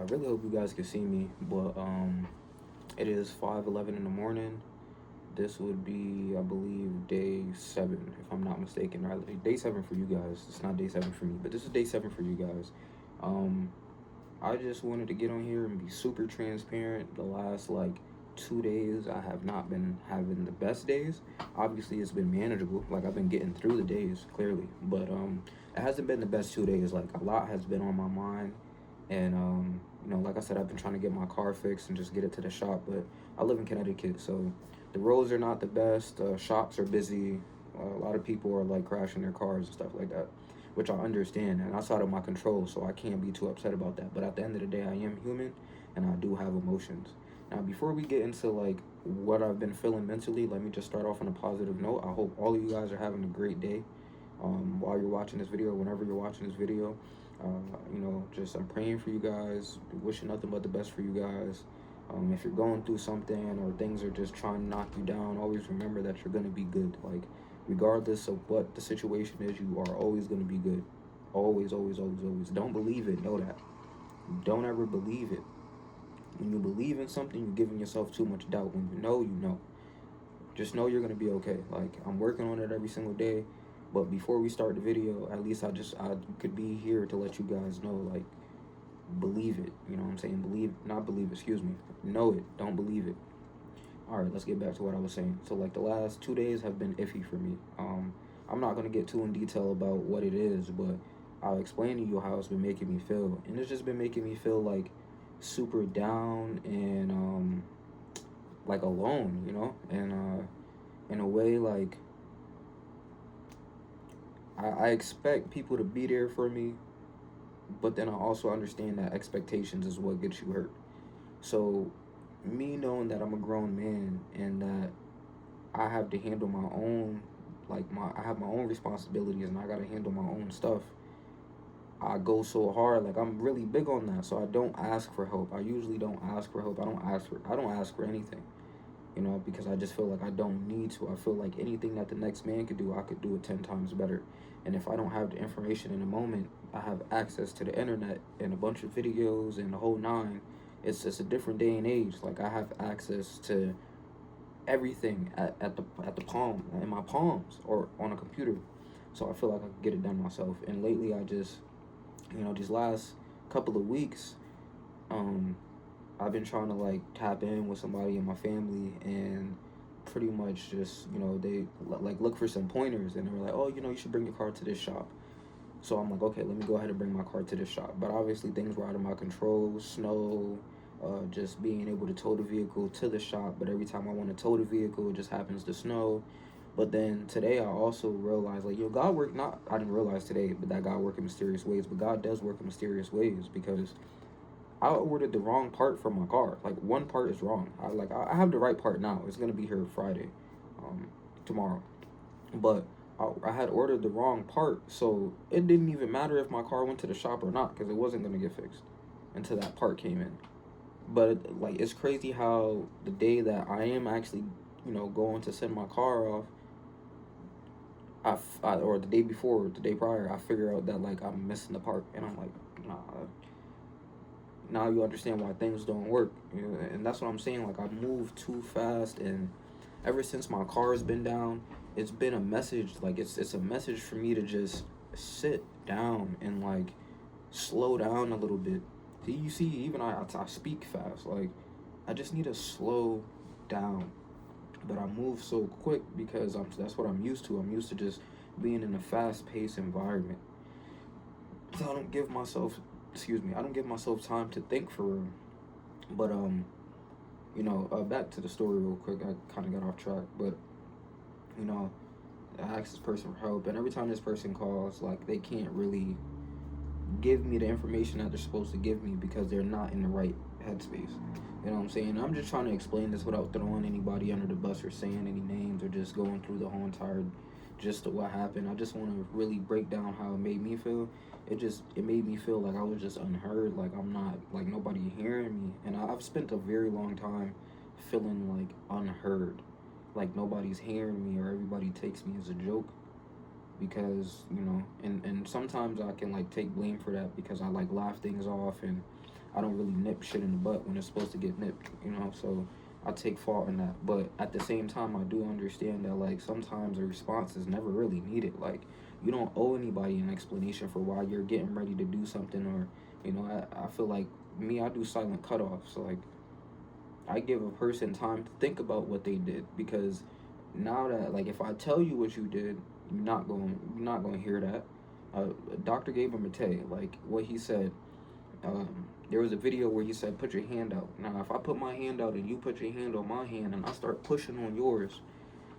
really hope you guys can see me, but it is 5:11 in the morning. This would be, I believe, day 7, if I'm not mistaken. Or day 7 for you guys. It's not day 7 for me, but this is day 7 for you guys. Um, I just wanted to get on here and be super transparent. The last like 2 days, I have not been having the best days. Obviously, it's been manageable. Like I've been getting through the days clearly, but it hasn't been the best 2 days. Like a lot has been on my mind, and like I said, I've been trying to get my car fixed and just get it to the shop. But I live in Connecticut, so the roads are not the best. Shops are busy. A lot of people are like crashing their cars and stuff like that, which I understand, and outside of my control, so I can't be too upset about that. But at the end of the day, I am human, and I do have emotions. Now, before we get into like what I've been feeling mentally, let me just start off on a positive note. I hope all of you guys are having a great day. While you're watching this video, whenever you're watching this video, just I'm praying for you guys, wishing nothing but the best for you guys. If you're going through something or things are just trying to knock you down, always remember that you're gonna be good. Like, regardless of what the situation is, you are always gonna be good. Always, always, always, always. Don't believe it. Know that. Don't ever believe it. When you believe in something, you're giving yourself too much doubt. When you know, you know. Just know you're gonna be okay. Like I'm working on it every single day. But before we start the video, at least I could be here to let you guys know, like, believe it. You know what I'm saying? Believe, not believe, excuse me. Know it. Don't believe it. All right, let's get back to what I was saying. So like the last 2 days have been iffy for me. I'm not gonna get too in detail about what it is, but I'll explain to you how it's been making me feel, and it's just been making me feel like super down and like alone, and in a way like I expect people to be there for me, but then I also understand that expectations is what gets you hurt. So me knowing that I'm a grown man and that I have to handle my own, like I have my own responsibilities and I gotta handle my own stuff. I go so hard, like I'm really big on that. So I don't ask for help. I usually don't ask for help. I don't ask for anything. Because I just feel like I don't need to. I feel like anything that the next man could do, I could do it 10 times better. And if I don't have the information in the moment, I have access to the internet and a bunch of videos and the whole nine. It's just a different day and age. Like I have access to everything at the palm, in my palms or on a computer. So I feel like I can get it done myself. And lately I just, these last couple of weeks, um, I've been trying to like tap in with somebody in my family and pretty much just, they like look for some pointers and they were like, oh, you should bring your car to this shop. So I'm like, okay, let me go ahead and bring my car to this shop. But obviously things were out of my control, snow, just being able to tow the vehicle to the shop. But every time I want to tow the vehicle, it just happens to snow. But then today I also realized, like, God work, not, I didn't realize today, but that God work in mysterious ways. But God does work in mysterious ways because I ordered the wrong part for my car. Like one part is wrong. I have the right part now. It's gonna be here Friday, tomorrow. But I had ordered the wrong part, so it didn't even matter if my car went to the shop or not because it wasn't gonna get fixed until that part came in. But like it's crazy how the day that I am actually, going to send my car off, or the day before, the day prior, I figure out that like I'm missing the part, and I'm like, nah. Now you understand why things don't work, and that's what I'm saying. Like I move too fast, and ever since my car has been down, it's been a message. Like it's a message for me to just sit down and like slow down a little bit. You see, even I speak fast. Like I just need to slow down, but I move so quick because that's what I'm used to. I'm used to just being in a fast-paced environment. So I don't give myself, excuse me, I don't give myself time to think for real. But back to the story real quick. I kind of got off track, but you know, I asked this person for help, and every time this person calls, like they can't really give me the information that they're supposed to give me because they're not in the right headspace. You know what I'm saying? I'm just trying to explain this without throwing anybody under the bus or saying any names or just going through the whole entire gist of what happened. I just want to really break down how it made me feel. It made me feel like I was just unheard, like I'm not, like nobody hearing me. And I've spent a very long time feeling like unheard, like nobody's hearing me or everybody takes me as a joke because and sometimes I can like take blame for that because I like laugh things off and I don't really nip shit in the butt when it's supposed to get nipped, you know. So I take fault in that. But at the same time, I do understand that like sometimes a response is never really needed. Like you don't owe anybody an explanation for why you're getting ready to do something, or you know, I feel like me, I do silent cutoffs. So like I give a person time to think about what they did, because now that like if I tell you what you did, you're not going to hear that. Doctor gave him a tay, like what he said. There was a video where he said, "Put your hand out." Now, if I put my hand out and you put your hand on my hand and I start pushing on yours,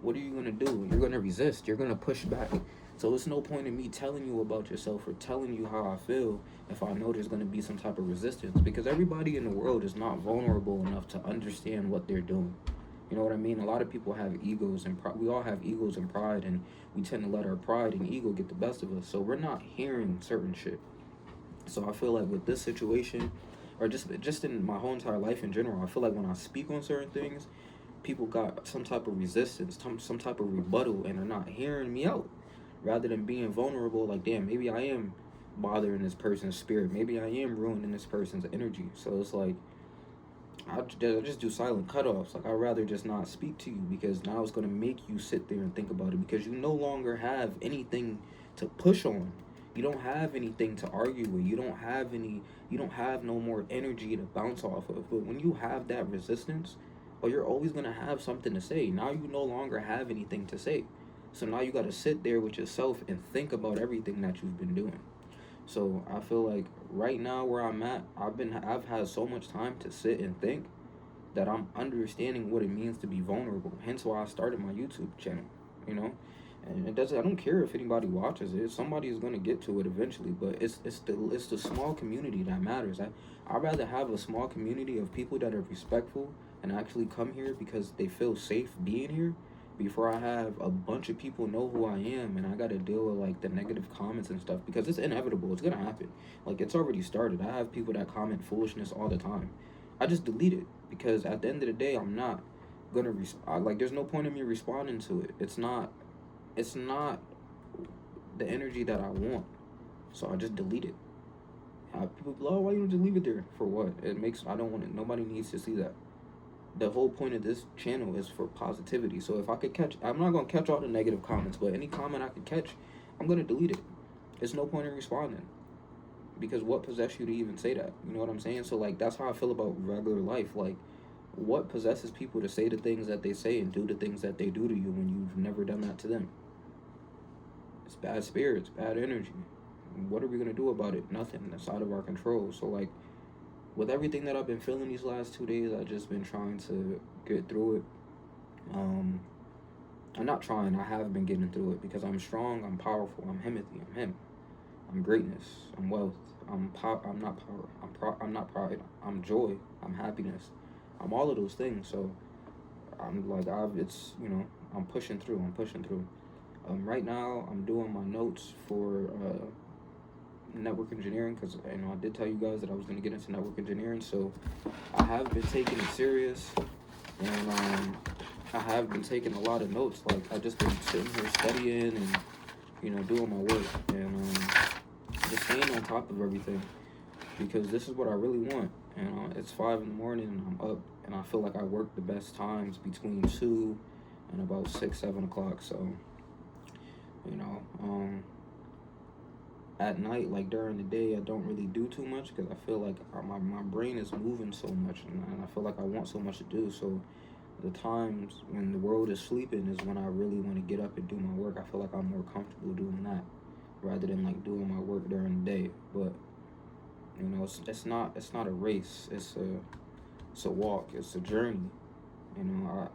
what are you gonna do? You're gonna resist. You're gonna push back. So it's no point in me telling you about yourself or telling you how I feel if I know there's gonna be some type of resistance, because everybody in the world is not vulnerable enough to understand what they're doing. You know what I mean? A lot of people have egos and we all have egos and pride, and we tend to let our pride and ego get the best of us. So we're not hearing certain shit. So I feel like with this situation, or just in my whole entire life in general, I feel like when I speak on certain things, people got some type of resistance, some type of rebuttal, and they're not hearing me out. Rather than being vulnerable, like, damn, maybe I am bothering this person's spirit. Maybe I am ruining this person's energy. So it's like, I just do silent cutoffs. Like, I'd rather just not speak to you, because now it's going to make you sit there and think about it, because you no longer have anything to push on. You don't have anything to argue with. You don't have no more energy to bounce off of. But when you have that resistance, well, you're always going to have something to say. Now you no longer have anything to say. So now you got to sit there with yourself and think about everything that you've been doing. So I feel like right now where I'm at, I've had so much time to sit and think that I'm understanding what it means to be vulnerable. Hence why I started my YouTube channel, you know? And I don't care if anybody watches it. Somebody is gonna get to it eventually, but it's the small community that matters. I'd rather have a small community of people that are respectful and actually come here because they feel safe being here, before I have a bunch of people know who I am and I gotta deal with like the negative comments and stuff, because it's inevitable. It's gonna happen. Like, it's already started. I have people that comment foolishness all the time. I just delete it, because at the end of the day, I'm not gonna like, there's no point in me responding to it. It's not the energy that I want. So I just delete it. People be like, oh, why you don't just leave it there? For what? I don't want it. Nobody needs to see that. The whole point of this channel is for positivity. So if I could I'm not going to catch all the negative comments, but any comment I could catch, I'm going to delete it. There's no point in responding, because what possessed you to even say that? You know what I'm saying? So like, that's how I feel about regular life. Like, what possesses people to say the things that they say and do the things that they do to you when you've never done that to them? It's bad spirits, bad energy. What are we going to do about it? Nothing. That's out of our control. So like, with everything that I've been feeling these last 2 days, I've just been trying to get through it. I'm not trying, I have been getting through it, because I'm strong, I'm powerful, I'm Himothy, I'm him. I'm greatness, I'm wealth, I'm not power, I'm not pride, I'm joy, I'm happiness. I'm all of those things. So I'm like, I'm pushing through, right now I'm doing my notes for network engineering, because I did tell you guys that I was going to get into network engineering. So I have been taking it serious, and I have been taking a lot of notes. Like, I just been sitting here studying and doing my work, and just staying on top of everything, because this is what I really want. It's 5 in the morning and I'm up, and I feel like I work the best times between 2 and about 6-7 o'clock. So at night, like during the day, I don't really do too much, because I feel like my brain is moving so much, and I feel like I want so much to do. So the times when the world is sleeping is when I really want to get up and do my work. I feel like I'm more comfortable doing that rather than like doing my work during the day. But it's not a race. It's a walk. It's a journey.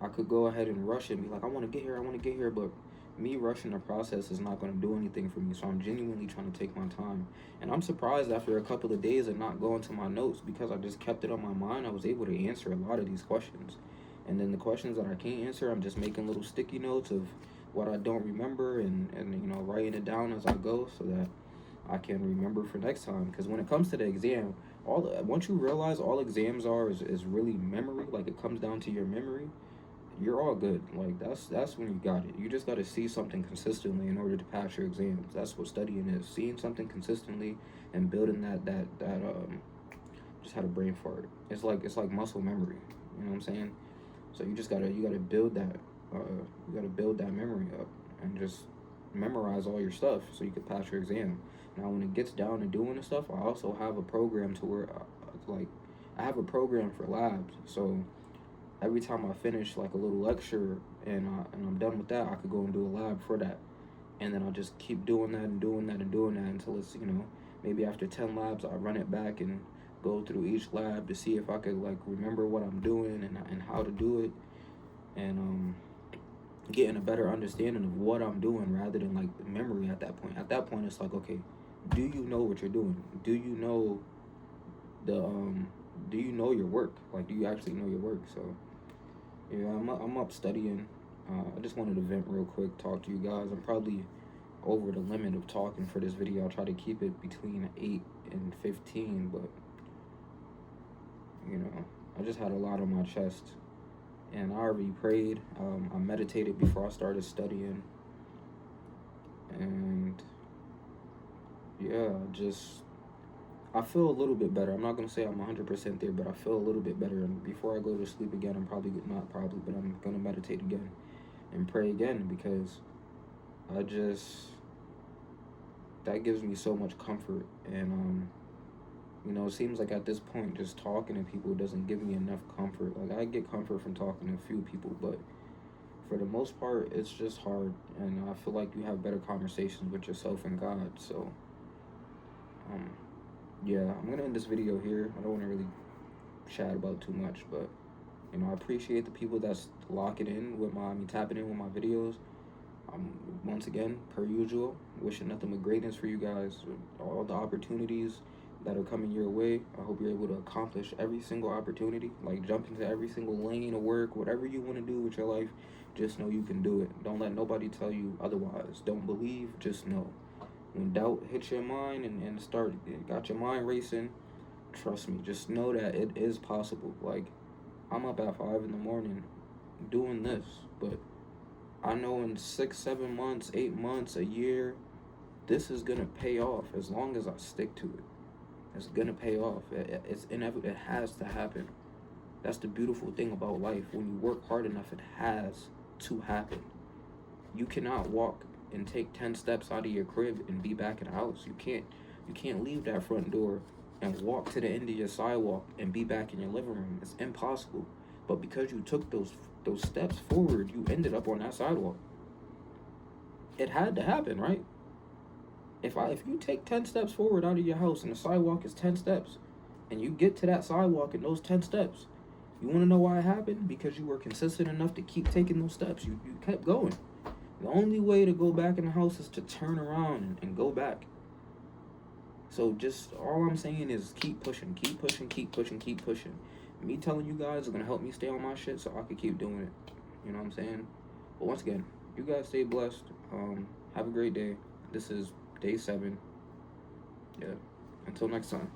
I could go ahead and rush it and be like, I want to get here, but me rushing the process is not going to do anything for me. So I'm genuinely trying to take my time. And I'm surprised, after a couple of days of not going to my notes, because I just kept it on my mind, I was able to answer a lot of these questions. And then the questions that I can't answer, I'm just making little sticky notes of what I don't remember, and writing it down as I go, so that I can remember for next time. Because when it comes to the exam, once you realize all exams is really memory, like it comes down to your memory, you're all good. Like, that's when you got it. You just got to see something consistently in order to pass your exams. That's what studying is: seeing something consistently and building Just had a brain fart. It's like muscle memory. You know what I'm saying? So you gotta build that. You gotta build that memory up and just memorize all your stuff so you can pass your exam. Now, when it gets down to doing the stuff, I also have a program to where, like, I have a program for labs. So every time I finish like a little lecture and I'm done with that, I could go and do a lab for that, and then I'll just keep doing that and doing that and doing that until it's, maybe after 10 labs, I run it back and go through each lab to see if I could like remember what I'm doing and how to do it, and getting a better understanding of what I'm doing rather than like memory at that point. At that point, it's like, okay, do you know what you're doing? Do you know the do you know your work? Like, do you actually know your work? So yeah, I'm up studying. I just wanted to vent real quick, talk to you guys. I'm probably over the limit of talking for this video. I'll try to keep it between 8 and 15, but I just had a lot on my chest, and I already prayed. I meditated before I started studying, and yeah, I feel a little bit better. I'm not gonna say I'm 100% there, but I feel a little bit better. And before I go to sleep again, I'm probably not probably, but I'm gonna meditate again and pray again, because that gives me so much comfort. And it seems like at this point, just talking to people doesn't give me enough comfort. Like, I get comfort from talking to a few people, but for the most part, it's just hard. And I feel like you have better conversations with yourself and God. So yeah, I'm gonna end this video here. I don't want to really chat about too much, but I appreciate the people that's locking in with tapping in with my videos. Once again, per usual, wishing nothing but greatness for you guys, all the opportunities that are coming your way. I hope you're able to accomplish every single opportunity, like jump into every single lane of work, whatever you want to do with your life. Just know you can do it. Don't let nobody tell you otherwise. Don't believe, just know. When doubt hits your mind and got your mind racing, trust me, just know that it is possible. Like, I'm up at 5 in the morning doing this, but I know in 6, 7 months, 8 months, a year, this is gonna pay off as long as I stick to it. It's gonna pay off. It's inevitable. It has to happen. That's the beautiful thing about life. When you work hard enough, it has to happen. You cannot walk and take 10 steps out of your crib and be back in the house. You can't leave that front door and walk to the end of your sidewalk and be back in your living room. It's impossible. But because you took those steps forward, you ended up on that sidewalk. It had to happen, right? If you take 10 steps forward out of your house and the sidewalk is 10 steps, and you get to that sidewalk in those 10 steps, you want to know why it happened? Because you were consistent enough to keep taking those steps. You kept going. The only way to go back in the house is to turn around and go back. So just all I'm saying is keep pushing, keep pushing, keep pushing, keep pushing. Me telling you guys is going to help me stay on my shit so I can keep doing it. You know what I'm saying? But once again, you guys stay blessed. Have a great day. This is Day 7. Yeah. Until next time.